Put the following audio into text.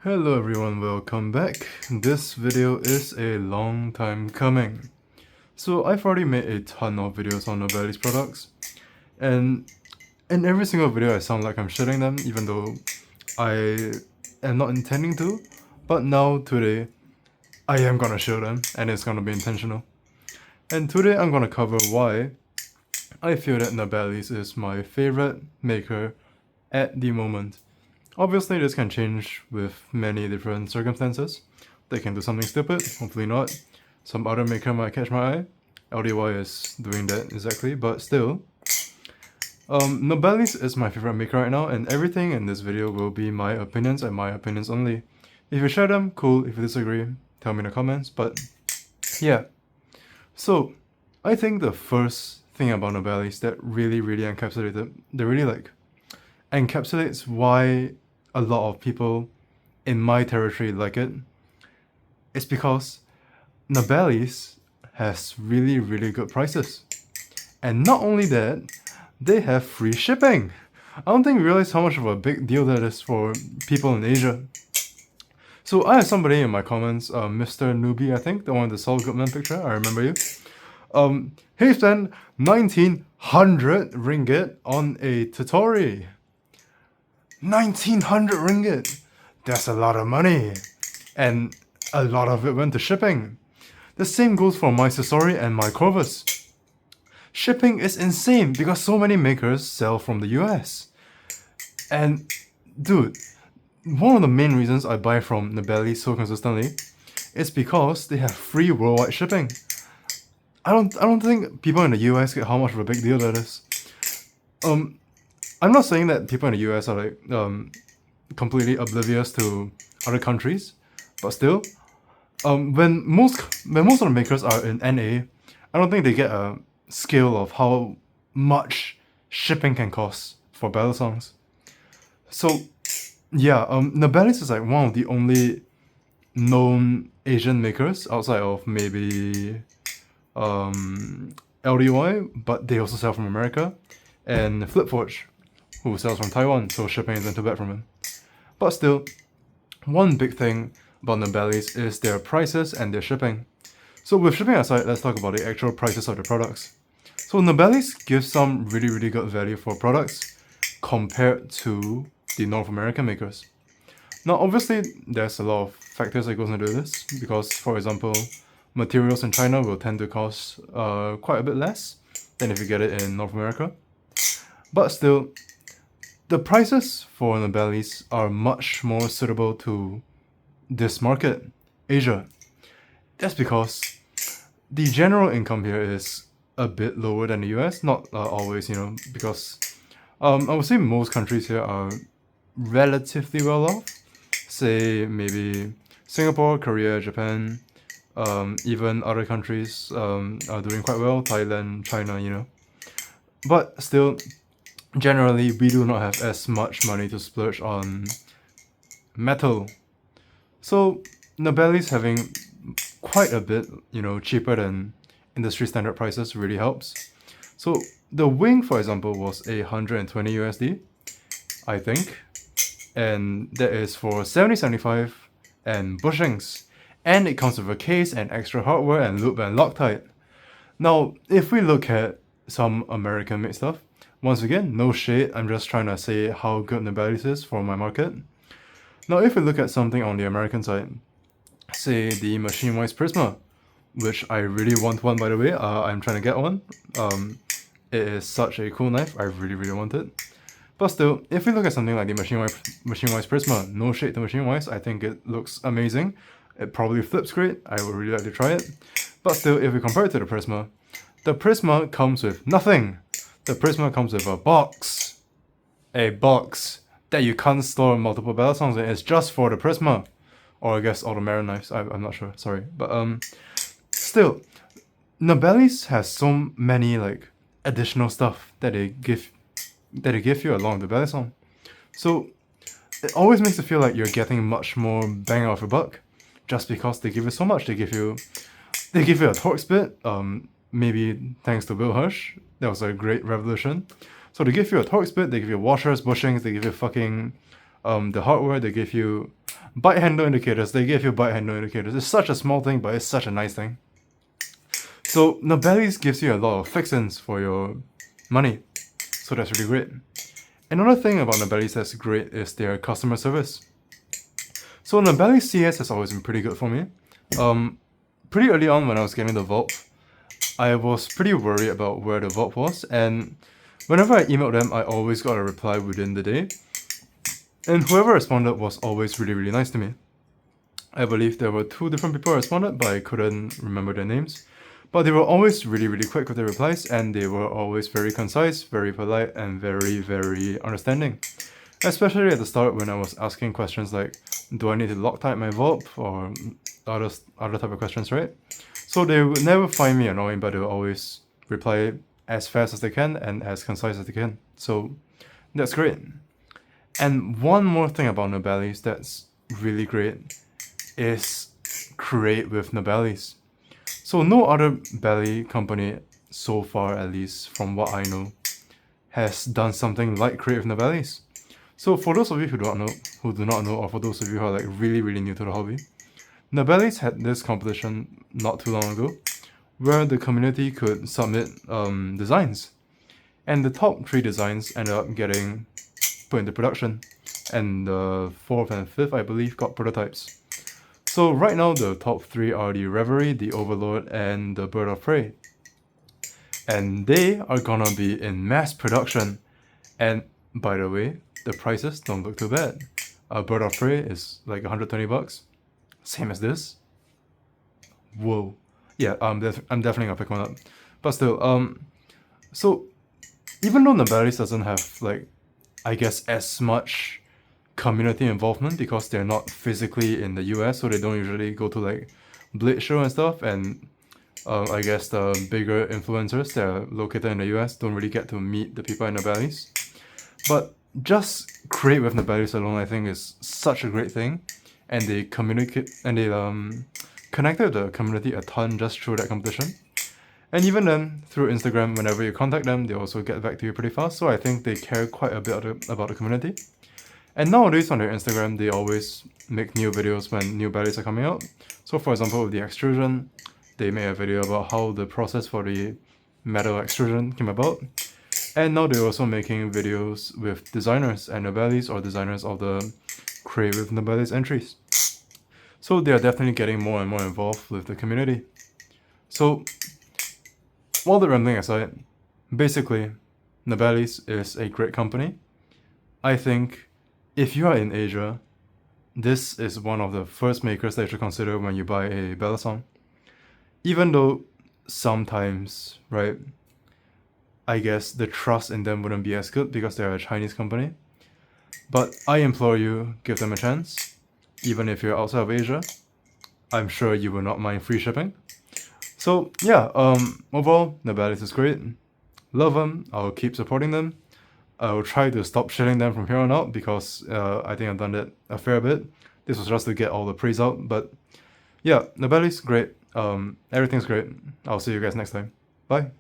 Hello everyone, welcome back. This video is a long time coming. So I've already made a ton of videos on Nabalis products, and in every single video I sound like I'm shitting them, even though I am not intending to. But now today, I am gonna show them, and it's gonna be intentional. And today I'm gonna cover why I feel that Nabalis is my favorite maker at the moment. Obviously, this can change with many different circumstances. They can do something stupid, hopefully not. Some other maker might catch my eye. LDY is doing that exactly, but still. Nabalis is my favorite maker right now, and everything in this video will be my opinions and my opinions only. If you share them, cool. If you disagree, tell me in the comments, but yeah. So, I think the first thing about Nabalis that really encapsulates why a lot of people in my territory like it is because Nabalis has really good prices. And not only that, they have free shipping. I don't think you realize how much of a big deal that is for people in Asia. So I have somebody in my comments, Mr. Newbie, I think, the one with the Saul Goodman picture, I remember you. He spent 1900 ringgit on a tutorial. 1900 ringgit! That's a lot of money. And a lot of it went to shipping. The same goes for my Sasori and my Corvus. Shipping is insane because so many makers sell from the US. And dude, one of the main reasons I buy from Nabalis so consistently is because they have free worldwide shipping. I don't think people in the US get how much of a big deal that is. I'm not saying that people in the US are like completely oblivious to other countries, but still, when most of the makers are in NA, I don't think they get a scale of how much shipping can cost for Balisongs. So yeah, Nabalis is like one of the only known Asian makers outside of maybe LDY, but they also sell from America, and Flipforge, who sells from Taiwan, so shipping isn't too bad from him. But still, one big thing about Nabalis is their prices and their shipping. So with shipping aside, let's talk about the actual prices of the products. So Nabalis gives some really good value for products compared to the North American makers. Now obviously there's a lot of factors that goes into this, because for example, materials in China will tend to cost quite a bit less than if you get it in North America. But still, the prices for Nabalis are much more suitable to this market, Asia. That's because the general income here is a bit lower than the US, not always, because I would say most countries here are relatively well off. Say maybe Singapore, Korea, Japan, even other countries are doing quite well, Thailand, China, But still, generally, we do not have as much money to splurge on metal. So, Nabalis having quite a bit, cheaper than industry standard prices really helps. So, the wing, for example, was 120 USD, I think. And that is for 7075 and bushings. And it comes with a case and extra hardware and loop and Loctite. Now, if we look at some American made stuff, once again, no shade, I'm just trying to say how good Nabalis is for my market. Now, if we look at something on the American side, say the Machine-Wise Prisma, which I really want one, by the way, I'm trying to get one. It is such a cool knife, I really want it. But still, if we look at something like the Machine-Wise Prisma, no shade to Machine-Wise, I think it looks amazing. It probably flips great, I would really like to try it. But still, if we compare it to the Prisma comes with nothing. The Prisma comes with a box that you can't store multiple Balisongs in. It's just for the Prisma, or I guess all the Marin knives. I'm not sure. Sorry, but still, Nabalis has so many like additional stuff that they give you along the Balisong. So it always makes it feel like you're getting much more bang out of your buck, just because they give you so much. They give you a torque spit. Maybe thanks to Bill Hirsch. That was a great revolution. So they give you a torque spit, they give you washers, bushings, they give you fucking the hardware, they give you Bike handle indicators, they give you bike handle indicators. It's such a small thing, but it's such a nice thing. So Nabalis gives you a lot of fix-ins for your money. So that's really great. Another thing about Nabalis that's great is their customer service. So Nabalis CS has always been pretty good for me. Pretty early on when I was getting the vault, I was pretty worried about where the vault was, and whenever I emailed them, I always got a reply within the day. And whoever responded was always really, really nice to me. I believe there were 2 different people who responded, but I couldn't remember their names. But they were always really, really quick with their replies, and they were always very concise, very polite, and very, very understanding. Especially at the start when I was asking questions like, do I need to Loctite my vault, or other type of questions, right? So they would never find me annoying, but they will always reply as fast as they can and as concise as they can. So that's great. And one more thing about Nabalis that's really great is create with Nabalis. So no other belly company so far, at least from what I know, has done something like create with Nabalis. So for those of you who do not know, or for those of you who are like really, really new to the hobby, Nabalis had this competition not too long ago, where the community could submit designs, and the top 3 designs ended up getting put into production, and the 4th and 5th, I believe, got prototypes. So right now the top 3 are the Reverie, the Overlord, and the Bird of Prey. And they are gonna be in mass production. And by the way, the prices don't look too bad. A Bird of Prey is like $120, same as this. Whoa. Yeah, I'm definitely gonna pick one up. But still, so even though Nabalis doesn't have like, I guess, as much community involvement because they're not physically in the US, so they don't usually go to like Blade Show and stuff, and I guess the bigger influencers that are located in the US don't really get to meet the people in Nabalis. But just create with Nabalis alone, I think, is such a great thing, and they communicate and they connected the community a ton just through that competition. And even then, through Instagram, whenever you contact them, they also get back to you pretty fast, so I think they care quite a bit about the community. And nowadays on their Instagram, they always make new videos when new bellies are coming out. So for example, with the extrusion, they made a video about how the process for the metal extrusion came about. And now they're also making videos with designers and Nabalis, or designers of the Create with Nabalis entries. So they are definitely getting more and more involved with the community. So, all the rambling aside, basically, Nabalis is a great company. I think if you are in Asia, this is one of the first makers that you should consider when you buy a Balisong. Even though sometimes, right, I guess the trust in them wouldn't be as good because they're a Chinese company. But I implore you, give them a chance. Even if you're outside of Asia, I'm sure you will not mind free shipping. So yeah, overall, Nabalis is great. Love them. I'll keep supporting them. I'll try to stop shilling them from here on out because I think I've done that a fair bit. This was just to get all the praise out. But yeah, Nabalis, great. Everything's great. I'll see you guys next time. Bye.